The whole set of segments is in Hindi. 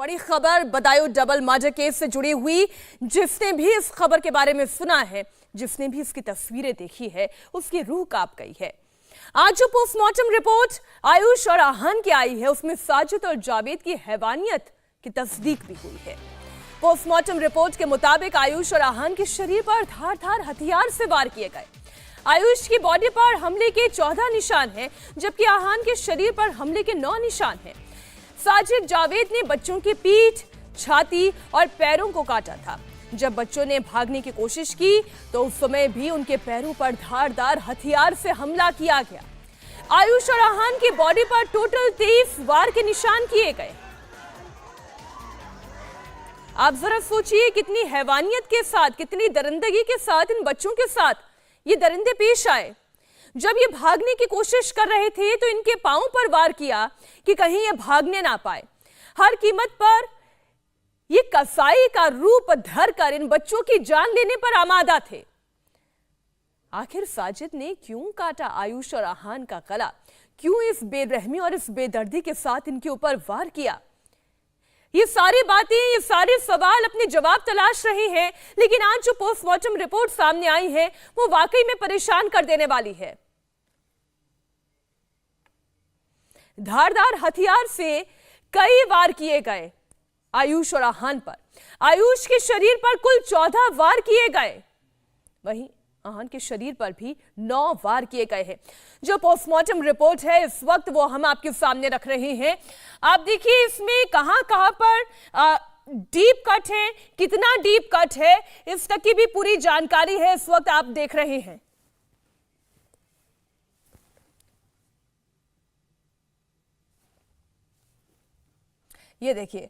बड़ी खबर बदायूं डबल मर्डर केस से जुड़ी हुई। जिसने भी इस खबर के बारे में सुना है, जिसने भी इसकी तस्वीरें देखी है, उसकी रूह कांप गई है। आज जो पोस्टमार्टम रिपोर्ट आयुष और आहान की आई है, उसमें साजिद और जावेद की हैवानियत की तस्दीक भी हुई है। पोस्टमार्टम रिपोर्ट के मुताबिक आयुष और आहान के शरीर पर धारदार हथियार से वार किए गए। आयुष की बॉडी पर हमले के 14 निशान हैं, जबकि आहान के शरीर पर हमले के 9 निशान हैं। साजिद जावेद ने बच्चों की पीठ, छाती और पैरों को काटा था। जब बच्चों ने भागने की कोशिश की तो उस समय भी उनके पैरों पर धारदार हथियार से हमला किया गया। आयुष और आहान की बॉडी पर टोटल 23 वार के निशान किए गए। आप जरा सोचिए, कितनी हैवानियत के साथ, कितनी दरिंदगी के साथ इन बच्चों के साथ ये दरिंदे पेश आए। जब ये भागने की कोशिश कर रहे थे तो इनके पांव पर वार किया कि कहीं ये भागने ना पाए। हर कीमत पर ये कसाई का रूप धरकर इन बच्चों की जान लेने पर आमादा थे। आखिर साजिद ने क्यों काटा आयुष और आहान का गला? क्यों इस बेरहमी और इस बेदर्दी के साथ इनके ऊपर वार किया? ये सारी बातें, ये सारे सवाल अपने जवाब तलाश रहे हैं, लेकिन आज जो पोस्टमार्टम रिपोर्ट सामने आई है वो वाकई में परेशान कर देने वाली है। धारदार हथियार से कई वार किए गए आयुष और आहान पर। आयुष के शरीर पर कुल 14 वार किए गए, वहीं आहान के शरीर पर भी 9 वार किए गए हैं। जो पोस्टमार्टम रिपोर्ट है इस वक्त वो हम आपके सामने रख रहे हैं। आप देखिए इसमें कहां पर डीप कट है, कितना डीप कट है, इस तक की भी पूरी जानकारी है इस वक्त आप देख रहे हैं। ये देखिए,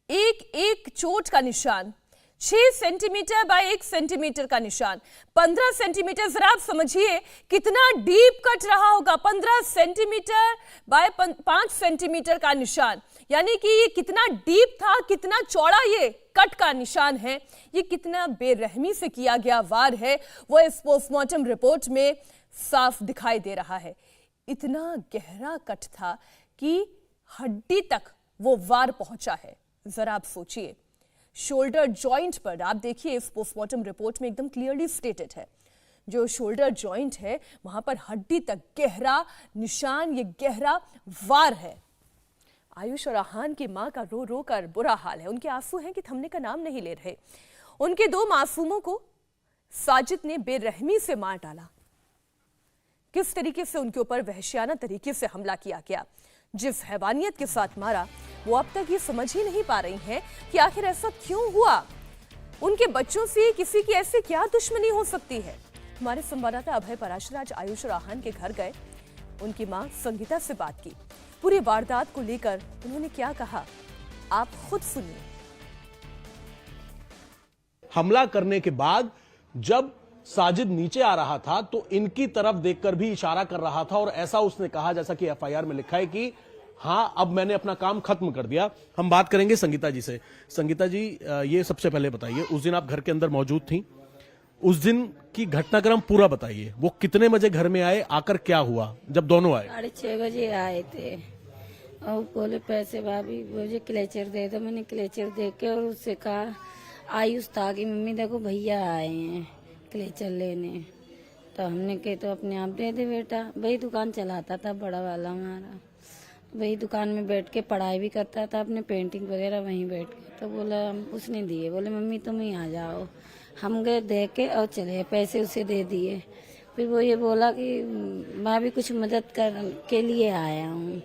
एक एक चोट का निशान, 6 सेंटीमीटर बाय 1 सेंटीमीटर का निशान, 15 सेंटीमीटर। जरा आप समझिए कितना डीप कट रहा होगा। 15 सेंटीमीटर बाय 5 सेंटीमीटर का निशान, यानी कि ये कितना डीप था, कितना चौड़ा ये कट का निशान है, ये कितना बेरहमी से किया गया वार है, वो इस पोस्टमार्टम रिपोर्ट में साफ दिखाई दे रहा है। इतना गहरा कट था कि हड्डी तक वो वार पहुंचा है। जरा आप सोचिए, शोल्डर जॉइंट पर आप देखिए, इस पोस्टमार्टम रिपोर्ट में एकदम क्लियरली स्टेटेड है, जो शोल्डर जॉइंट है वहां पर हड्डी तक गहरा निशान, ये गहरा वार है। आयुष और आहान की मां का रो रो कर बुरा हाल है। उनके आंसू हैं कि थमने का नाम नहीं ले रहे। उनके 2 मासूमों को साजिद ने बेरहमी से मार डाला। किस तरीके से उनके ऊपर वहशियाना तरीके से हमला किया गया, जिस हैवानियत के साथ मारा, वो अब तक ये समझ ही नहीं पा रही हैं कि आखिर ऐसा क्यों हुआ। उनके बच्चों से किसी की ऐसी क्या दुश्मनी हो सकती है। हमारे संवाददाता अभय पराशर आज आयुष और आहान के घर गए, उनकी मां संगीता से बात की। पूरी वारदात को लेकर उन्होंने क्या कहा, आप खुद सुनिए। हमला करने के बाद जब साजिद नीचे आ रहा था तो इनकी तरफ देखकर भी इशारा कर रहा था, और ऐसा उसने कहा जैसा कि एफआईआर में लिखा है कि हाँ, अब मैंने अपना काम खत्म कर दिया। हम बात करेंगे संगीता जी से। संगीता जी, ये सबसे पहले बताइए, उस दिन आप घर के अंदर मौजूद थी, उस दिन की घटनाक्रम पूरा बताइए। वो कितने बजे घर में आए, आकर क्या हुआ जब दोनों आए? 6:30 बजे आए थे और बोले पैसे भाभी मुझे क्लेचर दे दो। मैंने क्लेचर दे के और उससे कहा, आयुष था कि मम्मी देखो भैया आए हैं क्लेचर लेने। तो हमने कहे तो अपने आप दे दे बेटा। वही दुकान चलाता था बड़ा वाला हमारा, वही दुकान में बैठ के पढ़ाई भी करता था, अपने पेंटिंग वगैरह वहीं बैठ के। तो बोला, उसने दिए, बोले मम्मी तुम ही आ जाओ। हम गए दे के और चले, पैसे उसे दे दिए। फिर वो ये बोला कि मैं भी कुछ मदद कर के लिए आया हूँ।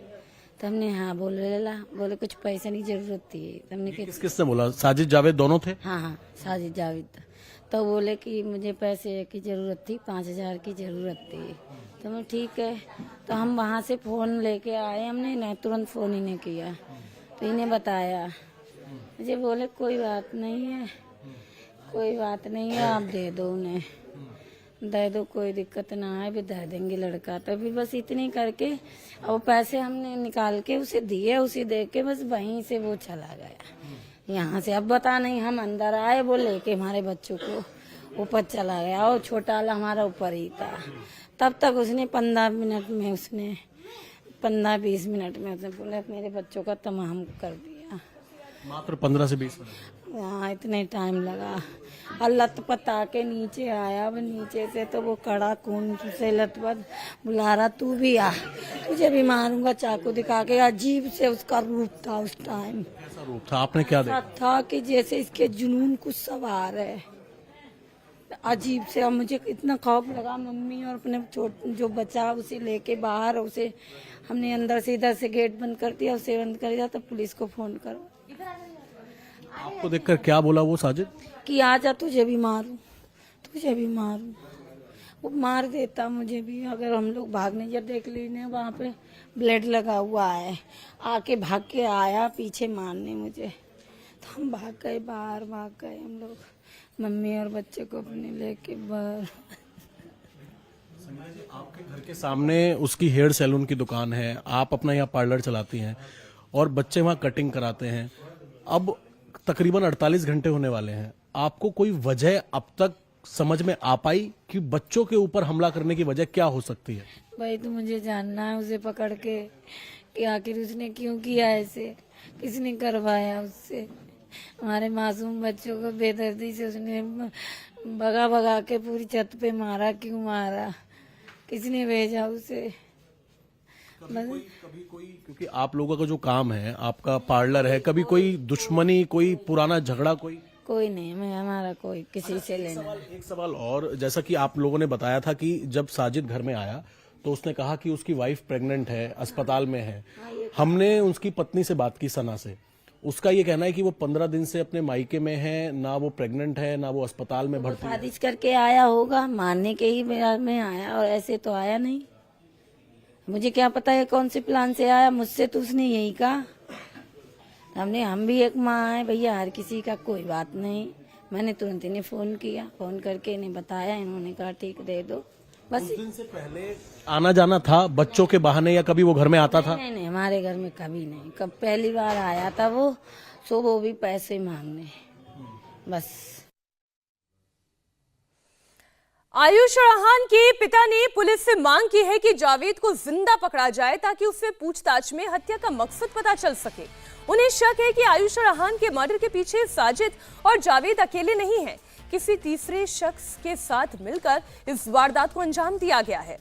तो हमने हाँ बोले ला, बोले कुछ पैसे की जरूरत थी। तो हमने किसने बोला? साजिद जावेद दोनों थे? हाँ, साजिद जावेद। तो बोले कि मुझे पैसे की जरूरत थी, 5000 की जरूरत थी। तो मैं ठीक है। तो हम वहाँ से फोन लेके आए, हमने ना तुरंत फोन इन्हें किया, तो इन्हें बताया। मुझे बोले कोई बात नहीं है, कोई बात नहीं है, आप दे दो उन्हें, दे दो, कोई दिक्कत ना है, भी दे देंगे लड़का। तो फिर बस इतनी करके और पैसे हमने निकाल के उसे दिए, उसे दे के बस वहीं से वो चला गया यहाँ से। अब बता नहीं, हम अंदर आए, वो लेके हमारे बच्चों को ऊपर चला गया, और छोटा वाला हमारा ऊपर ही था। तब तक उसने 15 मिनट में, उसने 15-20 मिनट में उसने बोले मेरे बच्चों का तमाम कर दिया। किया। मात्र 15 से 20 मिनट। हाँ, इतने टाइम लगा। और लथपथ आके नीचे आया, अब नीचे से तो वो कड़ा खून से लथपथ बुला रहा, तू भी आ, तुझे भी मारूंगा चाकू दिखा के। अजीब से उसका रूप था उस टाइम। कैसा रूप था, आपने क्या देखा? था कि जैसे इसके जुनून कुछ सवार है, अजीब से। अब मुझे इतना खौफ लगा, मम्मी और अपने जो बचा उसे लेके बाहर, उसे हमने अंदर से इधर से गेट बंद कर दिया, उसे बंद कर दिया, तो पुलिस को फोन करो। आपको देखकर क्या बोला वो साजिद? कि आजा, तुझे भी मारूं, तुझे भी मारूं। वो मार देता मुझे भी अगर हम लोग भागने जब देख लीजिए वहाँ पे ब्लड लगा हुआ है। आके भाग के आया पीछे मारने मुझे, तो हम भाग गए, बाहर भाग गए हम लोग, मम्मी और बच्चे को अपने लेके बाहर। आपके घर के सामने उसकी हेयर सैलून की दुकान है, आप अपना यहाँ पार्लर चलाती हैं और बच्चे वहाँ कटिंग कराते हैं। अब तकरीबन 48 घंटे होने वाले हैं, आपको कोई वजह अब तक समझ में आ पाई कि बच्चों के ऊपर हमला करने की वजह क्या हो सकती है? भाई तो मुझे जानना है उसे पकड़ के कि आखिर उसने क्यों किया ऐसे, किसने करवाया उससे। हमारे मासूम बच्चों को बेदर्दी से उसने भगा भगा के पूरी छत पे मारा, क्यों मारा, किसने भेजा उसे। कभी कोई, क्योंकि आप लोगों का जो काम है, आपका पार्लर है, कभी कोई दुश्मनी, कोई पुराना झगड़ा, कोई नहीं, मैं हमारा कोई किसी से लेना। एक सवाल और, जैसा कि आप लोगों ने बताया था कि जब साजिद घर में आया तो उसने कहा कि उसकी वाइफ प्रेग्नेंट है, अस्पताल में है। हमने उसकी पत्नी से बात की, सना से, उसका ये कहना है कि वो 15 दिन से अपने मायके में है, ना वो प्रेग्नेंट है ना वो अस्पताल में भर्ती है। शादी करके आया होगा, मारने के ही में आया, और ऐसे तो आया नहीं। मुझे क्या पता है कौन से प्लान से आया, मुझसे तो उसने यही कहा। हम भी एक माँ है भैया, हर किसी का कोई बात नहीं। मैंने तुरंत इन्हें फोन किया, फोन करके इन्हें बताया, इन्होंने कहा ठीक दे दो बस। उस दिन से पहले आना जाना था बच्चों के बहाने, या कभी वो घर में आता था? नहीं नहीं, हमारे घर में कभी नहीं। कब पहली बार आया था वो, सो वो भी पैसे मांगने, बस। आयुष चौहान के पिता ने पुलिस से मांग की है कि जावेद को जिंदा पकड़ा जाए ताकि उससे पूछताछ में हत्या का मकसद पता चल सके। उन्हें शक है कि आयुष चौहान के मर्डर के पीछे साजिद और जावेद अकेले नहीं हैं, किसी तीसरे शख्स के साथ मिलकर इस वारदात को अंजाम दिया गया है।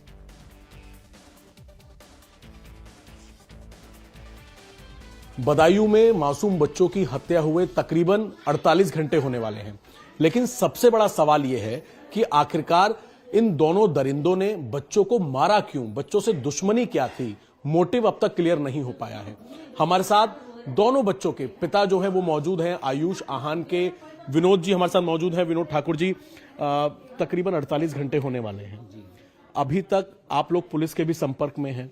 बदायूं में मासूम बच्चों की हत्या हुए तकरीबन 48 घंटे होने वाले हैं, लेकिन सबसे बड़ा सवाल यह है कि आखिरकार इन दोनों दरिंदों ने बच्चों को मारा क्यों, बच्चों से दुश्मनी क्या थी, मोटिव अब तक क्लियर नहीं हो पाया है। हमारे साथ दोनों बच्चों के पिता जो है वो मौजूद हैं, आयुष आहान के विनोद जी हमारे साथ मौजूद हैं। विनोद ठाकुर जी, तकरीबन 48 घंटे होने वाले हैं, अभी तक आप लोग पुलिस के भी संपर्क में हैं,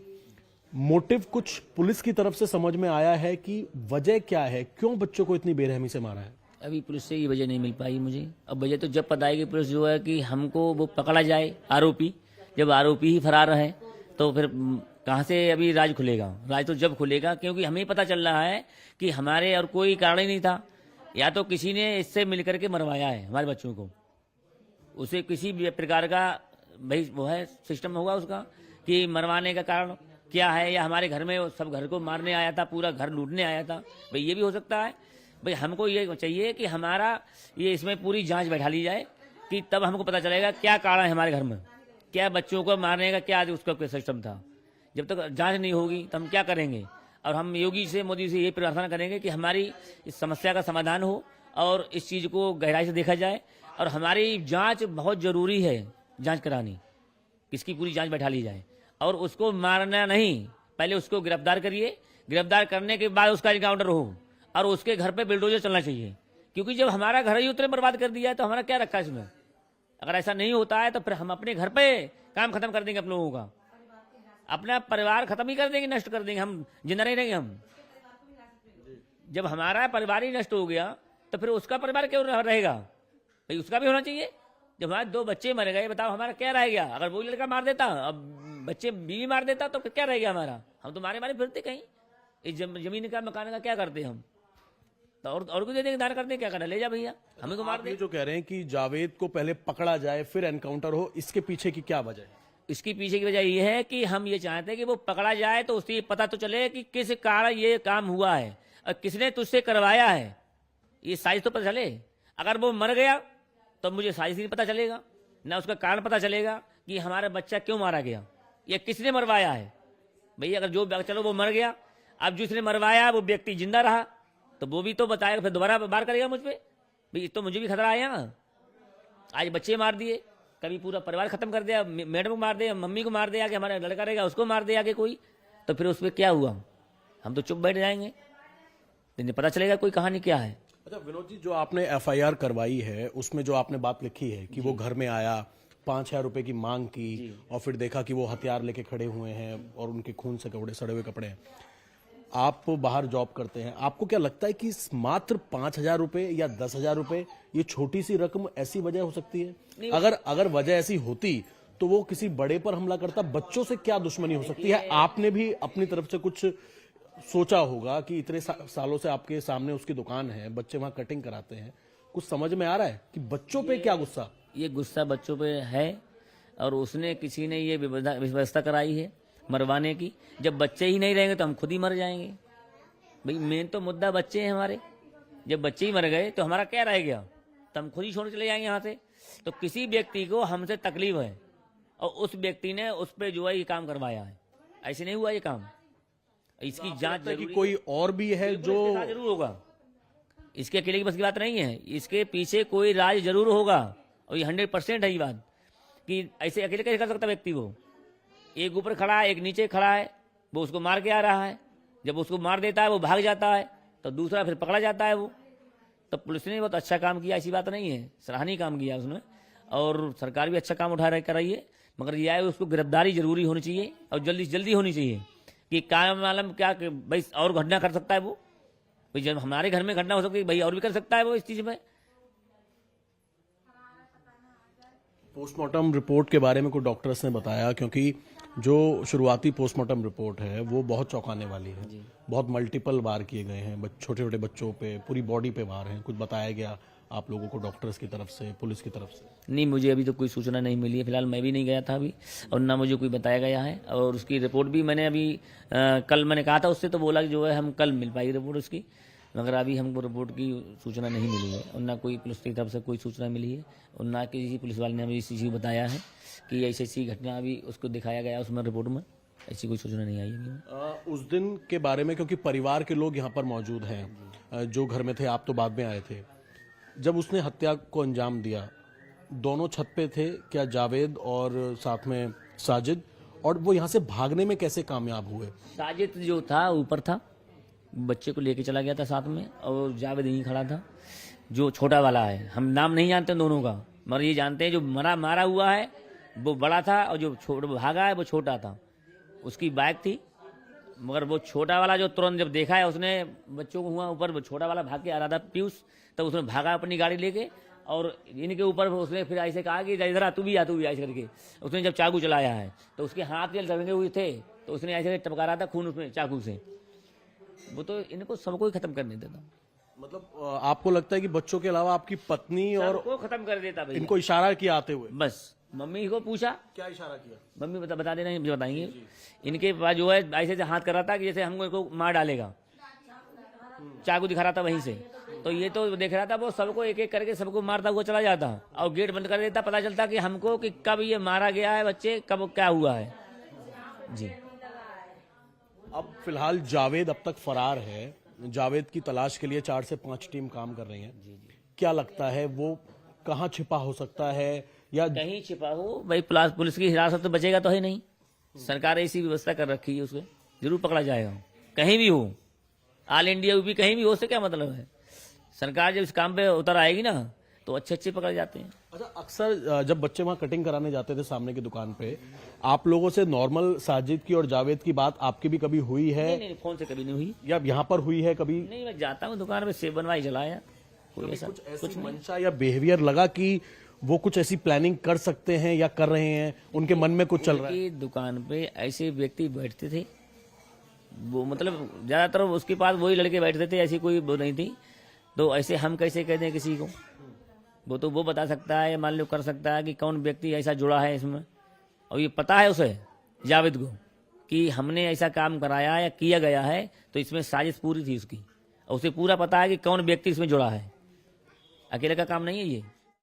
मोटिव कुछ पुलिस की तरफ से समझ में आया है कि वजह क्या है, क्यों बच्चों को इतनी बेरहमी से मारा है? अभी पुलिस से ये वजह नहीं मिल पाई मुझे। अब वजह तो जब पता है कि पुलिस जो है कि हमको वो पकड़ा जाए, आरोपी, जब आरोपी ही फरार है तो फिर कहाँ से अभी राज खुलेगा? राज तो जब खुलेगा, क्योंकि हमें पता चल रहा है कि हमारे और कोई कारण ही नहीं था, या तो किसी ने इससे मिलकर के मरवाया है हमारे बच्चों को। उसे किसी भी प्रकार का भाई वो है सिस्टम होगा उसका कि मरवाने का कारण क्या है, या हमारे घर में सब घर को मारने आया था, पूरा घर लूटने आया था, भाई ये भी हो सकता है। भाई हमको ये चाहिए कि हमारा ये इसमें पूरी जांच बैठा ली जाए, कि तब हमको पता चलेगा क्या कारण है हमारे घर में, क्या बच्चों को मारने का क्या उसका सिस्टम था। जब तक जांच नहीं होगी तो हम क्या करेंगे? और हम योगी से, मोदी से ये प्रार्थना करेंगे कि हमारी इस समस्या का समाधान हो और इस चीज़ को गहराई से देखा जाए। और हमारी जांच बहुत ज़रूरी है, जांच करानी, इसकी पूरी जांच बैठा ली जाए। और उसको मारना नहीं, पहले उसको गिरफ्तार करिए, गिरफ्तार करने के बाद उसका इनकाउंटर हो, और उसके घर पे बिल्डोजर चलना चाहिए। क्योंकि जब हमारा घर ही उतने बर्बाद कर दिया है तो हमारा क्या रखा है इसमें? अगर ऐसा नहीं होता है तो फिर हम अपने घर पे काम खत्म कर देंगे, आप लोगों का अपना परिवार खत्म ही कर देंगे, नष्ट कर देंगे, हम जिंदा नहीं रहेंगे हम। जब हमारा परिवार ही नष्ट हो गया तो फिर उसका परिवार क्यों रहेगा? भाई उसका भी होना चाहिए। जब हमारे 2 बच्चे मर गए, बताओ हमारा क्या रह गया? अगर वो लड़का मार देता, अब बच्चे बीवी मार देता, तो फिर क्या रह गया हमारा? हम तो मारे मारे फिरते कहीं, इस जमीन का मकान का क्या करते हम? तो और को दे देंगे, दान करते, क्या करना, ले जा भैया, हमें को मार दे। जो कह रहे हैं कि जावेद को पहले पकड़ा जाए फिर एनकाउंटर हो, इसके पीछे की क्या वजह है? इसकी पीछे की वजह यह है कि हम ये चाहते हैं कि वो पकड़ा जाए तो उससे पता तो चले कि किस कारण ये काम हुआ है। और किसने तुझसे करवाया है ये साजिश तो पता चले। अगर वो मर गया तो मुझे साजिश नहीं पता चलेगा, ना उसका कारण पता चलेगा कि हमारा बच्चा क्यों मारा गया, ये किसने मरवाया है। भैया अगर जो चलो वो मर गया, अब जिसने मरवाया वो व्यक्ति जिंदा रहा तो वो भी तो बताएगा, फिर दोबारा बार करेगा मुझ पे। भाई तो मुझे भी खतरा आया ना। आज बच्चे मार दिए, कभी पूरा परिवार खत्म कर दिया, मैडम को मार दिया, मम्मी को मार दिया, कि हमारा लड़का रहेगा उसको मार दिया कि कोई, तो फिर उस पर क्या हुआ, हम तो चुप बैठ जाएंगे, लेकिन पता चलेगा कोई कहानी क्या है। अच्छा विनोद जी, जो आपने एफआईआर करवाई है उसमें जो आपने बात लिखी है कि वो घर में आया, 5,000 रुपए की मांग की और फिर देखा कि वो हथियार लेके खड़े हुए हैं और उनके खून से कपड़े, सड़े हुए कपड़े हैं। आप बाहर जॉब करते हैं, आपको क्या लगता है कि मात्र 5,000 रुपए या 10,000 रुपए ये छोटी सी रकम ऐसी वजह हो सकती है? अगर वजह ऐसी होती तो वो किसी बड़े पर हमला करता। बच्चों से क्या दुश्मनी हो सकती है? आपने भी अपनी तरफ से कुछ सोचा होगा कि इतने सालों से आपके सामने उसकी दुकान है, बच्चे वहां कटिंग कराते हैं, कुछ समझ में आ रहा है कि बच्चों पे क्या गुस्सा? ये गुस्सा बच्चों पे है और उसने किसी ने ये व्यवस्था कराई है मरवाने की। जब बच्चे ही नहीं रहेंगे तो हम खुद ही मर जाएंगे। भाई मेन तो मुद्दा बच्चे हैं हमारे, जब बच्चे ही मर गए तो हमारा क्या रह गया, तो हम खुद ही छोड़ चले जाएंगे यहाँ से। तो किसी व्यक्ति को हमसे तकलीफ है और उस व्यक्ति ने उस पर जो है ये काम करवाया है, ऐसे नहीं हुआ ये काम। इसकी जांच जरूरी, कोई और भी है जो जरूर होगा, इसके अकेले की बस की बात नहीं है, इसके पीछे कोई राज जरूर होगा और ये 100% है ये बात कि ऐसे अकेले कैसे कर सकता व्यक्ति। वो एक ऊपर खड़ा है, एक नीचे खड़ा है, वो उसको मार के आ रहा है, जब उसको मार देता है वो भाग जाता है तो दूसरा फिर पकड़ा जाता है। वो तो पुलिस ने बहुत अच्छा काम किया, ऐसी बात नहीं है, सराहनीय काम किया उसने और सरकार भी अच्छा काम उठा रही है। मगर यह है उसको गिरफ्तारी जरूरी होनी चाहिए और जल्दी से जल्दी होनी चाहिए कि कायम मालूम क्या कि भाई और घटना कर सकता है वो। भाई जब हमारे घर में घटना हो सकती है भाई और भी कर सकता है वो इस चीज में। पोस्टमार्टम रिपोर्ट के बारे में कुछ डॉक्टर्स ने बताया, क्योंकि जो शुरुआती पोस्टमार्टम रिपोर्ट है वो बहुत चौंकाने वाली है। बहुत मल्टीपल वार किए गए हैं, छोटे छोटे बच्चों पे, पूरी बॉडी पे वार हैं। कुछ बताया गया आप लोगों को डॉक्टर्स की तरफ से, पुलिस की तरफ से? नहीं, मुझे अभी तो कोई सूचना नहीं मिली है, फिलहाल मैं भी नहीं गया था अभी और ना मुझे कोई बताया गया है। और उसकी रिपोर्ट भी मैंने अभी कल मैंने कहा था उससे, तो बोला कि जो है हम कल मिल पाएगी रिपोर्ट उसकी, मगर अभी हमको रिपोर्ट की सूचना नहीं मिली है और ना कोई पुलिस की तरफ से कोई सूचना मिली है और ना किसी पुलिस वाले ने हमें इस चीज़ को बताया है कि ऐसी ऐसी घटना अभी उसको दिखाया गया उसमें रिपोर्ट में, ऐसी कोई सूचना नहीं आई है। उस दिन के बारे में, क्योंकि परिवार के लोग यहाँ पर मौजूद हैं जो घर में थे, आप तो बाद में आए थे, जब उसने हत्या को अंजाम दिया दोनों छत पे थे क्या, जावेद और साथ में साजिद, और वो यहाँ से भागने में कैसे कामयाब हुए? साजिद जो था ऊपर था, बच्चे को लेके चला गया था साथ में और जावेद यहीं खड़ा था जो छोटा वाला है। हम नाम नहीं जानते दोनों का, मगर ये जानते हैं जो मारा हुआ है वो बड़ा था और जो भागा है वो छोटा था। उसकी बाइक थी, मगर वो छोटा वाला जो तुरंत जब देखा है उसने बच्चों को हुआ ऊपर, वो छोटा वाला भाग के आ रहा था पीयूष, तब उसने भागा अपनी गाड़ी लेके और इनके ऊपर उसने फिर ऐसे कहा कि इधर आ, तू भी ऐसे करके उसने जब चाकू चलाया है तो उसके हाथ में लगे हुए थे तो उसने ऐसे टपका रहा था खून उसमें चाकू से। वो तो इनको सबको ही खत्म करने देता। मतलब आपको लगता है कि बच्चों के अलावा आपकी पत्नी और को खत्म कर देता भैया। इनको इशारा किया आते हुए? बस मम्मी को पूछा क्या इशारा किया? मम्मी बता देना, मुझे बताएंगे। इनके पास जो है ऐसे से हाथ कर रहा था कि जैसे हमको इनको मार डालेगा, चाकू दिखा रहा था वहीं से। तो ये तो देख रहा था वो सबको एक एक करके सबको मारता हुआ चला जाता और गेट बंद कर देता, पता चलता कि हमको कि कब ये मारा गया है बच्चे, कब क्या हुआ है जी। अब फिलहाल जावेद अब तक फरार है, जावेद की तलाश के लिए 4 से 5 टीम काम कर रही हैं। क्या लगता है वो कहाँ छिपा हो सकता है, या कहीं छिपा हो भाई पुलिस की हिरासत तो बचेगा तो है नहीं। सरकार ऐसी व्यवस्था कर रखी है उसको जरूर पकड़ा जाएगा, कहीं भी हो, ऑल इंडिया यूपी कहीं भी हो, उससे क्या मतलब है। सरकार जब इस काम पे उतर आएगी ना तो अच्छे पकड़ जाते हैं। अच्छा, अक्सर जब बच्चे वहां कटिंग कराने जाते थे सामने की दुकान पे, आप लोगों से नॉर्मल साजिद की और जावेद की बात आपकी भी कभी हुई है? नहीं, फोन से कभी नहीं हुई। या यहाँ पर हुई है कभी? नहीं, मैं जाता हूँ दुकान पे, सेब बनवाई चलाया, कोई ऐसा कुछ मंशा या बिहेवियर लगा कि वो कुछ ऐसी प्लानिंग कर सकते हैं या कर रहे हैं, उनके मन में कुछ चल रहा है? दुकान पे ऐसे व्यक्ति बैठते थे, वो मतलब ज्यादातर उसके पास वही लड़के बैठते थे, ऐसी कोई वो नहीं थी। तो ऐसे हम कैसे कहते हैं किसी को, वो तो वो बता सकता है, मान लो कर सकता है कि कौन व्यक्ति ऐसा जुड़ा है इसमें। और ये पता है उसे जावेद को कि हमने ऐसा काम कराया या किया गया है, तो इसमें साजिश पूरी थी उसकी। और उसे पूरा पता है कि कौन व्यक्ति इसमें जुड़ा है। अकेले का काम नहीं है ये।